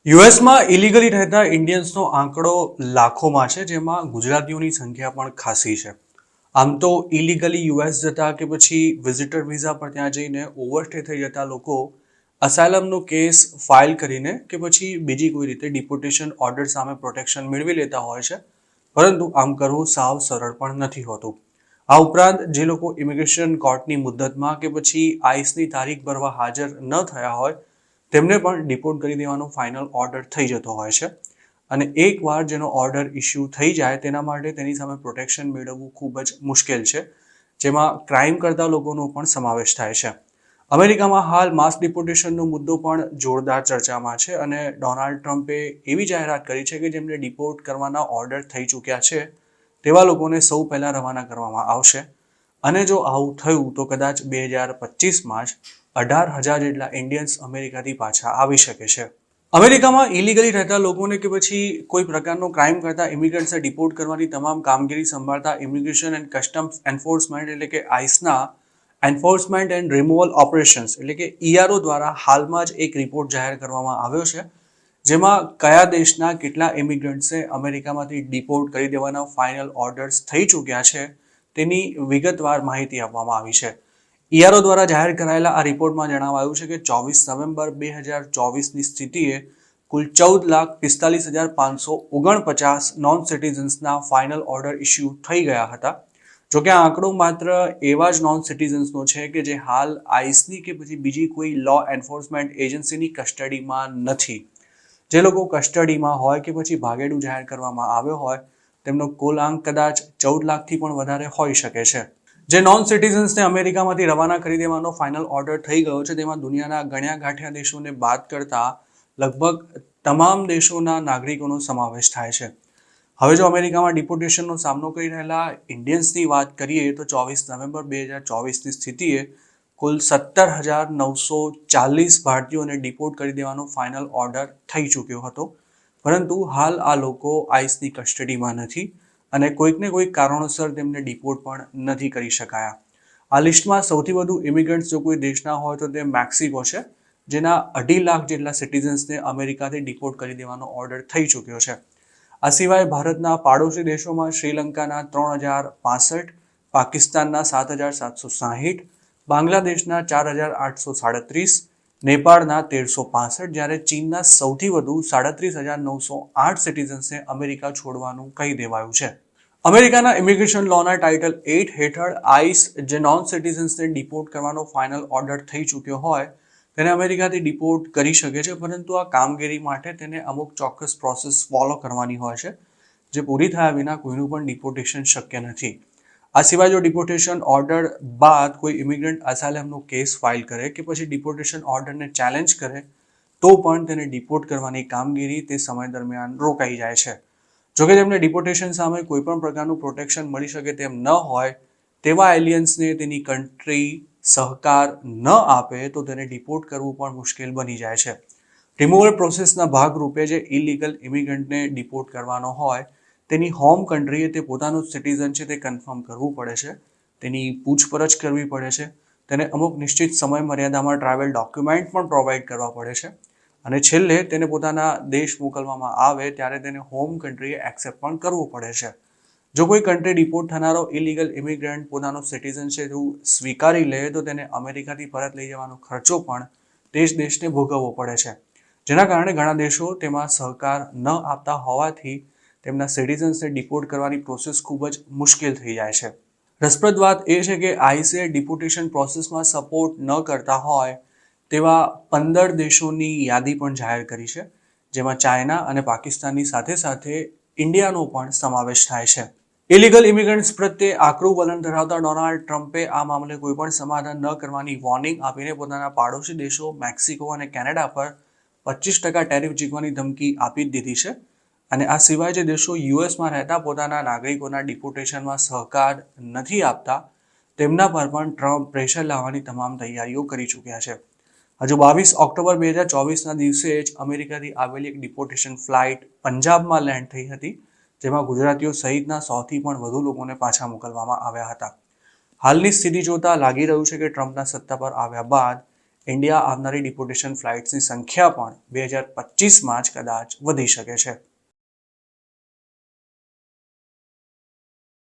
યુએસમાં illegally રહેતા ઇન્ડિયન્સનો આંકડો લાખોમાં છે, જેમાં ગુજરાતીઓની સંખ્યા પણ ખાસી છે. આમ તો ઇલીગલી યુએસ જતા કે પછી વિઝિટર વિઝા પર ત્યાં જઈને ઓવરસ્ટે થઈ જતા લોકો અસાયલમનો કેસ ફાઇલ કરીને કે પછી બીજી કોઈ રીતે ડિપોર્ટેશન ઓર્ડર સામે પ્રોટેક્શન મેળવી લેતા હોય છે, પરંતુ આમ કરવું સાવ સરળ પણ નથી હોતું. આ ઉપરાંત જે લોકો ઇમિગ્રેશન કોર્ટની મુદ્દતમાં કે પછી આઈસની તારીખ ભરવા હાજર ન થયા હોય તેમને પણ ડિપોર્ટ કરી દેવાનો ફાઇનલ ઓર્ડર થઈ જતો હોય છે. અને એકવાર જેનો ઓર્ડર ઇસ્યુ થઈ જાય તેના માટે તેની સામે પ્રોટેક્શન મેળવવું ખૂબ જ મુશ્કેલ છે, જેમાં ક્રાઇમ કરતા લોકોનો પણ સમાવેશ થાય છે. અમેરિકામાં હાલ માસ ડિપોર્ટેશનનો મુદ્દો પણ જોરદાર ચર્ચામાં છે અને ડોનાલ્ડ ટ્રમ્પે એવી જાહેરાત કરી છે કે જેમને ડિપોર્ટ કરવાના ઓર્ડર થઈ ચૂક્યા છે તેવા લોકોને સૌ પહેલાં રવાના કરવામાં આવશે. અને જો આવું થયું તો કદાચ 2025માં જ 18,000 જેટલા ઇન્ડિયન્સ અમેરિકાથી પાછા આવી શકે છે. અમેરિકામાં ઇલીગલી રહેતા લોકોને કે પછી કોઈ પ્રકારનો ક્રાઇમ કરતા ઇમિગ્રન્ટ્સને ડિપોર્ટ કરવાની તમામ કામગીરી સંભાળતા ઇમિગ્રેશન એન્ડ કસ્ટમ્સ એન્ફોર્સમેન્ટ એટલે કે આઈસના એન્ફોર્સમેન્ટ એન્ડ રિમૂવલ ઓપરેશન્સ એટલે કે ઈઆરઓ દ્વારા હાલમાં જ એક રિપોર્ટ જાહેર કરવામાં આવ્યો છે, જેમાં કયા દેશના કેટલા ઇમિગ્રન્ટ્સે અમેરિકામાંથી ડિપોર્ટ કરી દેવાના ફાઇનલ ઓર્ડર્સ થઈ ચૂક્યા છે તેની વિગતવાર માહિતી આપવામાં આવી છે. ઈઆરઓ દ્વારા જાહેર કરાયેલા આ રિપોર્ટમાં જણાવાયું છે કે 24 નવેમ્બર 2024ની સ્થિતિએ કુલ 14,45,549 નોન સિટીઝન્સના ફાઇનલ ઓર્ડર ઇસ્યુ થઈ ગયા હતા. જોકે આ આંકડો માત્ર એવા જ નોન સિટીઝન્સનો છે કે જે હાલ આઈસની કે પછી બીજી કોઈ લો એન્ફોર્સમેન્ટ એજન્સીની કસ્ટડીમાં નથી. જે લોકો કસ્ટડીમાં હોય કે પછી ભાગેડું જાહેર કરવામાં આવ્યો હોય તેમનો કુલ આંક કદાચ 14 લાખથી પણ વધારે હોઈ શકે છે. જે નોન સિટીઝન્સને અમેરિકામાંથી રવાના કરી દેવાનો ફાઇનલ ઓર્ડર થઈ ગયો છે તેમાં દુનિયાના ગણ્યા ગાંઠ્યા દેશોને બાદ કરતા લગભગ તમામ દેશોના નાગરિકોનો સમાવેશ થાય છે. હવે જો અમેરિકામાં ડિપોર્ટેશનનો સામનો કરી રહેલા ઇન્ડિયન્સની વાત કરીએ તો 24 નવેમ્બર 2024ની સ્થિતિએ કુલ 17,940 ભારતીયોને ડિપોર્ટ કરી દેવાનો ફાઇનલ ઓર્ડર થઈ ચૂક્યો હતો, પરંતુ હાલ આ લોકો આઈસની કસ્ટડીમાં નથી અને કોઈકને કોઈક કારણોસર તેમને ડિપોર્ટ પણ નથી કરી શકાયા. આ લિસ્ટમાં સૌથી વધુ ઇમિગ્રન્ટ્સ જો કોઈ દેશના હોય તો તે મેક્સિકો છે, જેના 2.5 લાખ જેટલા સિટીઝન્સને અમેરિકાથી ડિપોર્ટ કરી દેવાનો ઓર્ડર થઈ ચૂક્યો છે. આ સિવાય ભારતના પાડોશી દેશોમાં શ્રીલંકાના 3,065, પાકિસ્તાનના 7,760, બાંગ્લાદેશના 4,837, નેપાળના 1,365, જ્યારે ચીનના સૌથી વધુ 37,908 સિટીઝન્સને અમેરિકા છોડવાનું કહી દેવાયું છે. અમેરિકાના ઇમિગ્રેશન લોના ટાઇટલ 8 હેઠળ આઈસ જે નોન સિટીઝન્સને ડિપોર્ટ કરવાનો ફાઇનલ ઓર્ડર થઈ ચૂક્યો હોય તેને અમેરિકાથી ડિપોર્ટ કરી શકે છે, પરંતુ આ કામગીરી માટે તેને અમુક ચોક્કસ પ્રોસેસ ફોલો કરવાની હોય છે, જે પૂરી થયા વિના કોઈનું પણ ડિપોર્ટેશન શક્ય નથી. આ સિવાય જો ડિપોર્ટેશન ઓર્ડર બાદ કોઈ ઇમિગ્રન્ટ અસાયલમનો કેસ ફાઇલ કરે કે પછી ડિપોર્ટેશન ઓર્ડરને ચેલેન્જ કરે તો પણ તેને ડિપોર્ટ કરવાની કામગીરી તે સમય દરમિયાન રોકાઈ જાય છે. જોકે તેમને ડિપોર્ટેશન સામે કોઈ પણ પ્રકારનું પ્રોટેક્શન મળી શકે તેમ ન હોય તેવા એલિયન્સને તેની કન્ટ્રી સહકાર ન આપે તો તેને ડિપોર્ટ કરવું પણ મુશ્કેલ બની જાય છે. રિમૂવલ પ્રોસેસના ભાગરૂપે જે ઇલીગલ ઇમિગ્રન્ટને ડિપોર્ટ કરવાનો હોય તેની હોમ કન્ટ્રીએ તે પોતાનું સિટીઝન છે તે કન્ફર્મ કરવું પડે છે, તેની પૂછપરછ કરવી પડે છે, તેને અમુક નિશ્ચિત સમય મર્યાદામાં ટ્રાવેલ ડોક્યુમેન્ટ પણ પ્રોવાઈડ કરવા પડે છે અને છેલ્લે તેને પોતાના દેશ મોકલવામાં આવે ત્યારે તેને હોમ કન્ટ્રીએ એક્સેપ્ટ પણ કરવું પડે છે. જો કોઈ કન્ટ્રી ડિપોર્ટ થનારો ઇલીગલ ઇમિગ્રન્ટ પોતાનો સિટીઝન છે તેવું સ્વીકારી લે તો તેને અમેરિકાથી પરત લઈ જવાનો ખર્ચો પણ તે જ દેશને ભોગવવો પડે છે, જેના કારણે ઘણા દેશો તેમાં સહકાર ન આપતા હોવાથી તેમના સિટીઝન્સને ડિપોર્ટ કરવાની પ્રોસેસ ખૂબ જ મુશ્કેલ થઈ જાય છે. રસપ્રદ વાત એ છે કે આઈસે ડિપોર્ટેશન પ્રોસેસમાં સપોર્ટ ન કરતા હોય તેવા 15 દેશોની યાદી પણ જાહેર કરી છે, જેમાં ચાઇના અને પાકિસ્તાનની સાથે સાથે ઇન્ડિયાનો પણ સમાવેશ થાય છે. ઇલીગલ ઇમિગ્રન્ટ્સ પ્રત્યે આકરું વલણ ધરાવતા ડોનાલ્ડ ટ્રમ્પે આ મામલે કોઈપણ સમાધાન ન કરવાની વોર્નિંગ આપીને પોતાના પાડોશી દેશો મેક્સિકો અને કેનેડા પર 25% ટેરિફ ઝીકવાની ધમકી આપી દીધી છે. અને આ સિવાય જે દેશો યુએસમાં રહેતા પોતાના નાગરિકોના ડિપોર્ટેશનમાં સહકાર નથી આપતા તેમના પર પણ ટ્રમ્પ પ્રેશર લાવવાની તમામ તૈયારીઓ કરી ચૂક્યા છે. હજુ 22 ઓક્ટોબર 2024ના દિવસે જ અમેરિકાથી આવેલી એક ડિપોર્ટેશન ફ્લાઇટ પંજાબમાં લેન્ડ થઈ હતી, જેમાં ગુજરાતીઓ સહિતના 100થી પણ વધુ લોકોને પાછા મોકલવામાં આવ્યા હતા. હાલની સ્થિતિ જોતા લાગી રહ્યું છે કે ટ્રમ્પના સત્તા પર આવ્યા બાદ ઇન્ડિયા આવનારી ડિપોર્ટેશન ફ્લાઇટ્સની સંખ્યા પણ 2025માં જ કદાચ વધી શકે છે.